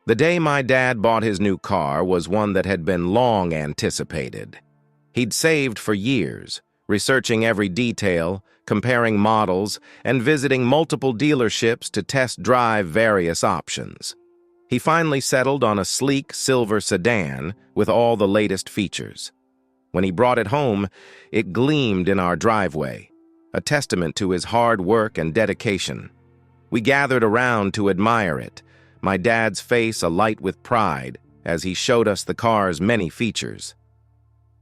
The day my dad bought his new car was one that had been long anticipated. He'd saved for years, researching every detail, comparing models, and visiting multiple dealerships to test drive various options. He finally settled on a sleek silver sedan with all the latest features. When he brought it home, it gleamed in our driveway, a testament to his hard work and dedication. We gathered around to admire it, my dad's face alight with pride as he showed us the car's many features.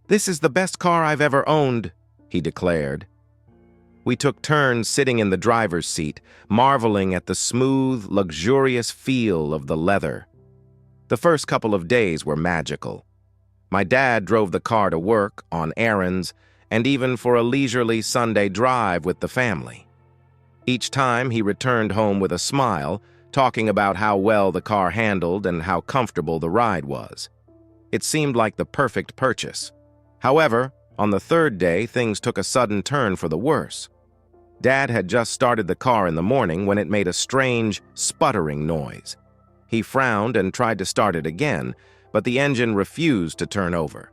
"This is the best car I've ever owned," he declared. We took turns sitting in the driver's seat, marveling at the smooth, luxurious feel of the leather. The first couple of days were magical. My dad drove the car to work, on errands, and even for a leisurely Sunday drive with the family. Each time he returned home with a smile, talking about how well the car handled and how comfortable the ride was. It seemed like the perfect purchase. However, on the third day, things took a sudden turn for the worse. Dad had just started the car in the morning when it made a strange, sputtering noise. He frowned and tried to start it again, but the engine refused to turn over.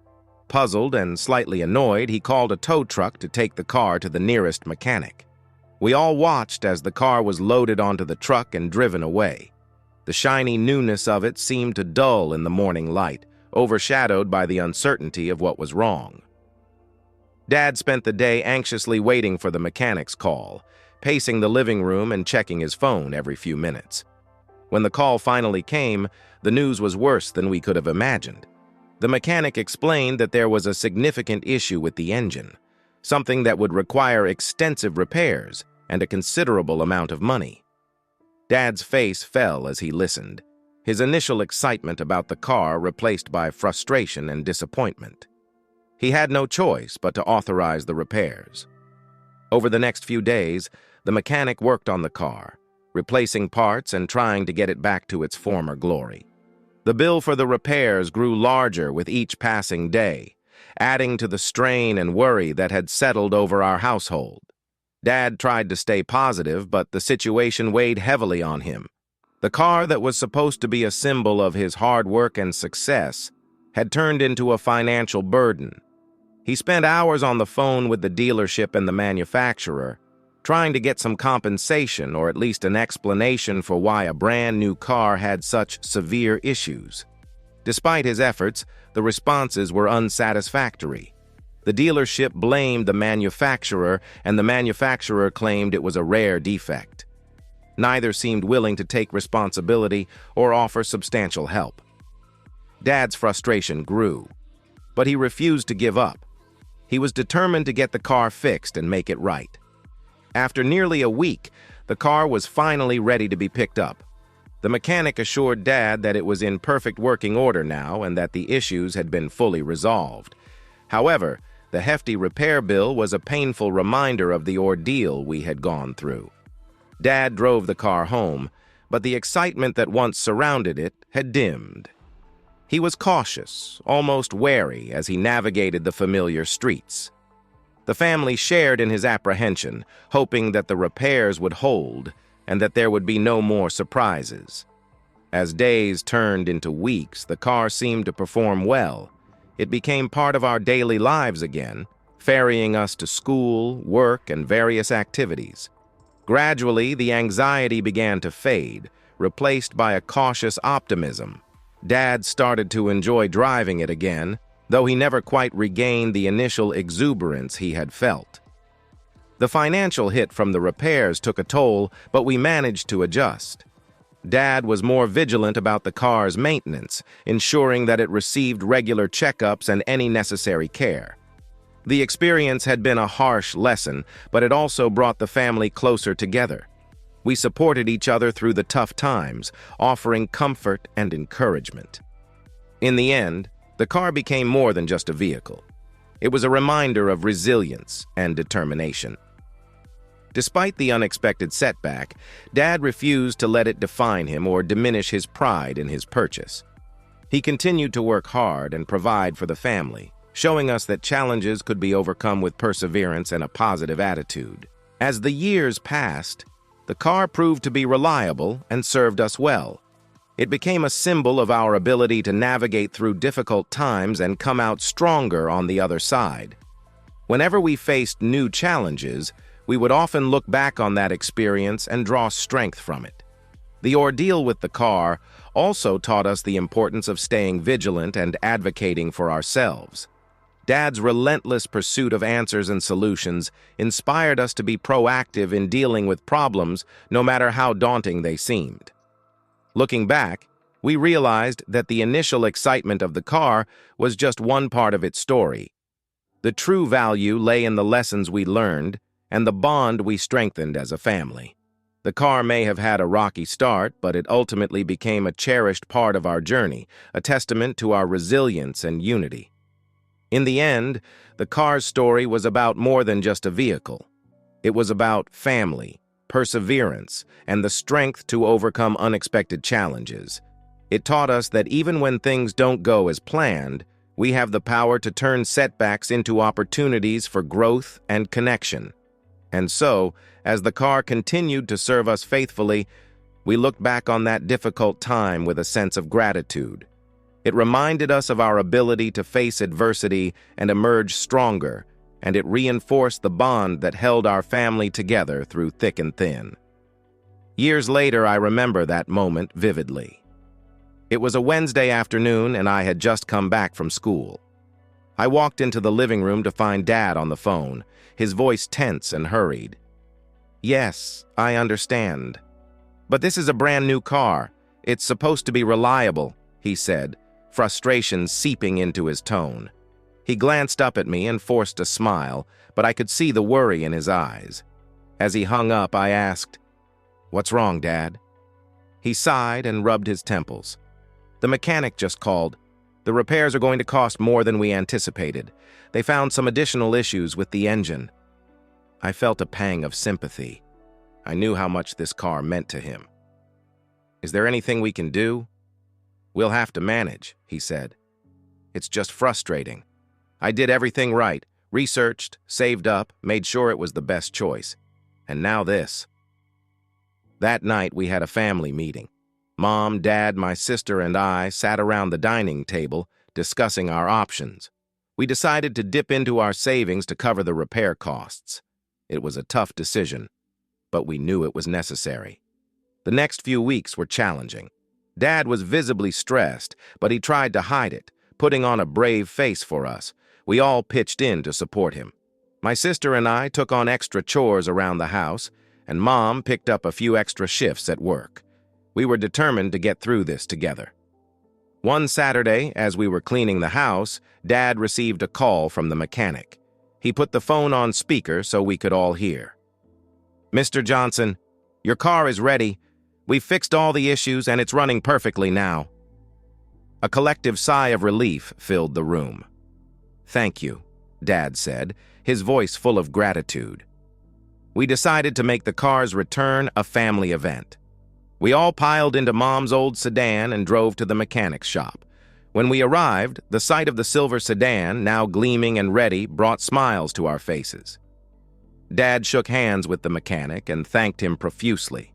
Puzzled and slightly annoyed, he called a tow truck to take the car to the nearest mechanic. We all watched as the car was loaded onto the truck and driven away. The shiny newness of it seemed to dull in the morning light, overshadowed by the uncertainty of what was wrong. Dad spent the day anxiously waiting for the mechanic's call, pacing the living room and checking his phone every few minutes. When the call finally came, the news was worse than we could have imagined. The mechanic explained that there was a significant issue with the engine, something that would require extensive repairs and a considerable amount of money. Dad's face fell as he listened, his initial excitement about the car replaced by frustration and disappointment. He had no choice but to authorize the repairs. Over the next few days, the mechanic worked on the car, replacing parts and trying to get it back to its former glory. The bill for the repairs grew larger with each passing day, adding to the strain and worry that had settled over our household. Dad tried to stay positive, but the situation weighed heavily on him. The car that was supposed to be a symbol of his hard work and success had turned into a financial burden. He spent hours on the phone with the dealership and the manufacturer, trying to get some compensation or at least an explanation for why a brand new car had such severe issues. Despite his efforts, the responses were unsatisfactory. The dealership blamed the manufacturer, and the manufacturer claimed it was a rare defect. Neither seemed willing to take responsibility or offer substantial help. Dad's frustration grew, but he refused to give up. He was determined to get the car fixed and make it right. After nearly a week, the car was finally ready to be picked up. The mechanic assured Dad that it was in perfect working order now and that the issues had been fully resolved. However, the hefty repair bill was a painful reminder of the ordeal we had gone through. Dad drove the car home, but the excitement that once surrounded it had dimmed. He was cautious, almost wary, as he navigated the familiar streets. The family shared in his apprehension, hoping that the repairs would hold and that there would be no more surprises. As days turned into weeks, the car seemed to perform well. It became part of our daily lives again, ferrying us to school, work, and various activities. Gradually, the anxiety began to fade, replaced by a cautious optimism. Dad started to enjoy driving it again, though he never quite regained the initial exuberance he had felt. The financial hit from the repairs took a toll, but we managed to adjust. Dad was more vigilant about the car's maintenance, ensuring that it received regular checkups and any necessary care. The experience had been a harsh lesson, but it also brought the family closer together. We supported each other through the tough times, offering comfort and encouragement. In the end, the car became more than just a vehicle. It was a reminder of resilience and determination. Despite the unexpected setback, Dad refused to let it define him or diminish his pride in his purchase. He continued to work hard and provide for the family, showing us that challenges could be overcome with perseverance and a positive attitude. As the years passed, the car proved to be reliable and served us well. It became a symbol of our ability to navigate through difficult times and come out stronger on the other side. Whenever we faced new challenges, we would often look back on that experience and draw strength from it. The ordeal with the car also taught us the importance of staying vigilant and advocating for ourselves. Dad's relentless pursuit of answers and solutions inspired us to be proactive in dealing with problems, no matter how daunting they seemed. Looking back, we realized that the initial excitement of the car was just one part of its story. The true value lay in the lessons we learned and the bond we strengthened as a family. The car may have had a rocky start, but it ultimately became a cherished part of our journey, a testament to our resilience and unity. In the end, the car's story was about more than just a vehicle. It was about family, perseverance, and the strength to overcome unexpected challenges. It taught us that even when things don't go as planned, we have the power to turn setbacks into opportunities for growth and connection. And so, as the car continued to serve us faithfully, we looked back on that difficult time with a sense of gratitude. It reminded us of our ability to face adversity and emerge stronger, and it reinforced the bond that held our family together through thick and thin. Years later, I remember that moment vividly. It was a Wednesday afternoon, and I had just come back from school. I walked into the living room to find Dad on the phone, his voice tense and hurried. "Yes, I understand. But this is a brand new car. It's supposed to be reliable," he said, frustration seeping into his tone. He glanced up at me and forced a smile, but I could see the worry in his eyes. As he hung up, I asked, "What's wrong, Dad?" He sighed and rubbed his temples. "The mechanic just called. The repairs are going to cost more than we anticipated. They found some additional issues with the engine." I felt a pang of sympathy. I knew how much this car meant to him. "Is there anything we can do?" "We'll have to manage," he said. "It's just frustrating. I did everything right, researched, saved up, made sure it was the best choice. And now this." That night, we had a family meeting. Mom, Dad, my sister, and I sat around the dining table, discussing our options. We decided to dip into our savings to cover the repair costs. It was a tough decision, but we knew it was necessary. The next few weeks were challenging. Dad was visibly stressed, but he tried to hide it, putting on a brave face for us. We all pitched in to support him. My sister and I took on extra chores around the house, and Mom picked up a few extra shifts at work. We were determined to get through this together. One Saturday, as we were cleaning the house, Dad received a call from the mechanic. He put the phone on speaker so we could all hear. "Mr. Johnson, your car is ready. We've fixed all the issues and it's running perfectly now." A collective sigh of relief filled the room. "Thank you," Dad said, his voice full of gratitude. We decided to make the car's return a family event. We all piled into Mom's old sedan and drove to the mechanic's shop. When we arrived, the sight of the silver sedan, now gleaming and ready, brought smiles to our faces. Dad shook hands with the mechanic and thanked him profusely.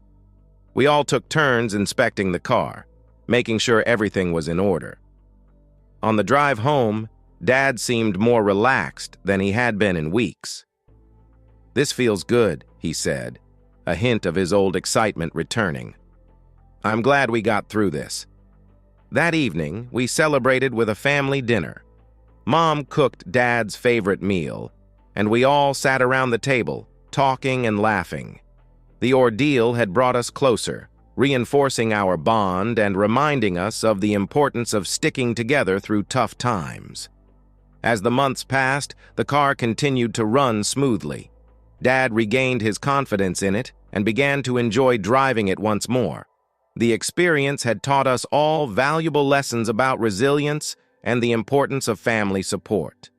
We all took turns inspecting the car, making sure everything was in order. On the drive home, Dad seemed more relaxed than he had been in weeks. "This feels good," he said, a hint of his old excitement returning. "I'm glad we got through this." That evening, we celebrated with a family dinner. Mom cooked Dad's favorite meal, and we all sat around the table, talking and laughing. The ordeal had brought us closer, reinforcing our bond and reminding us of the importance of sticking together through tough times. As the months passed, the car continued to run smoothly. Dad regained his confidence in it and began to enjoy driving it once more. The experience had taught us all valuable lessons about resilience and the importance of family support.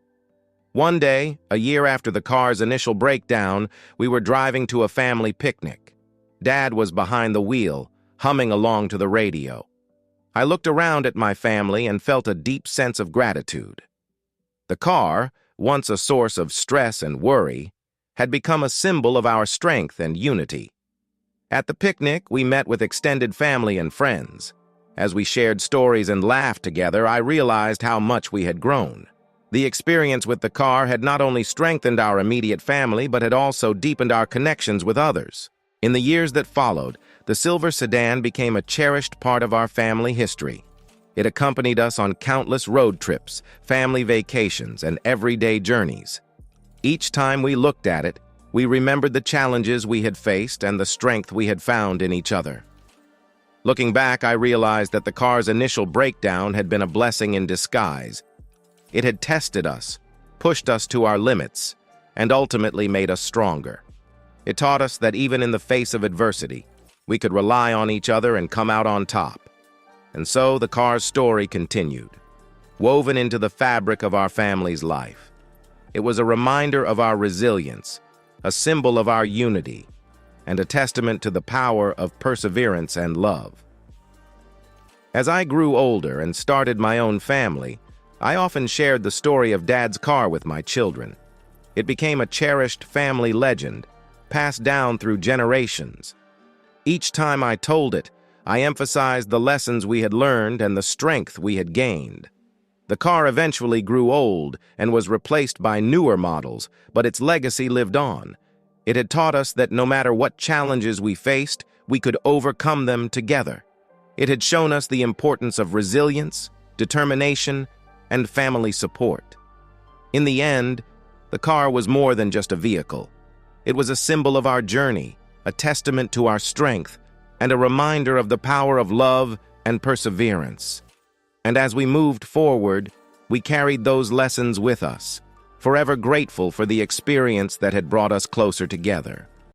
One day, a year after the car's initial breakdown, we were driving to a family picnic. Dad was behind the wheel, humming along to the radio. I looked around at my family and felt a deep sense of gratitude. The car, once a source of stress and worry, had become a symbol of our strength and unity. At the picnic, we met with extended family and friends. As we shared stories and laughed together, I realized how much we had grown. The experience with the car had not only strengthened our immediate family, but had also deepened our connections with others. In the years that followed, the silver sedan became a cherished part of our family history. It accompanied us on countless road trips, family vacations, and everyday journeys. Each time we looked at it, we remembered the challenges we had faced and the strength we had found in each other. Looking back, I realized that the car's initial breakdown had been a blessing in disguise. It had tested us, pushed us to our limits, and ultimately made us stronger. It taught us that even in the face of adversity, we could rely on each other and come out on top. And so the car's story continued, woven into the fabric of our family's life. It was a reminder of our resilience, a symbol of our unity, and a testament to the power of perseverance and love. As I grew older and started my own family, I often shared the story of Dad's car with my children. It became a cherished family legend, passed down through generations. Each time I told it, I emphasized the lessons we had learned and the strength we had gained. The car eventually grew old and was replaced by newer models, but its legacy lived on. It had taught us that no matter what challenges we faced, we could overcome them together. It had shown us the importance of resilience, determination, and family support. In the end, the car was more than just a vehicle. It was a symbol of our journey, a testament to our strength, and a reminder of the power of love and perseverance. And as we moved forward, we carried those lessons with us, forever grateful for the experience that had brought us closer together.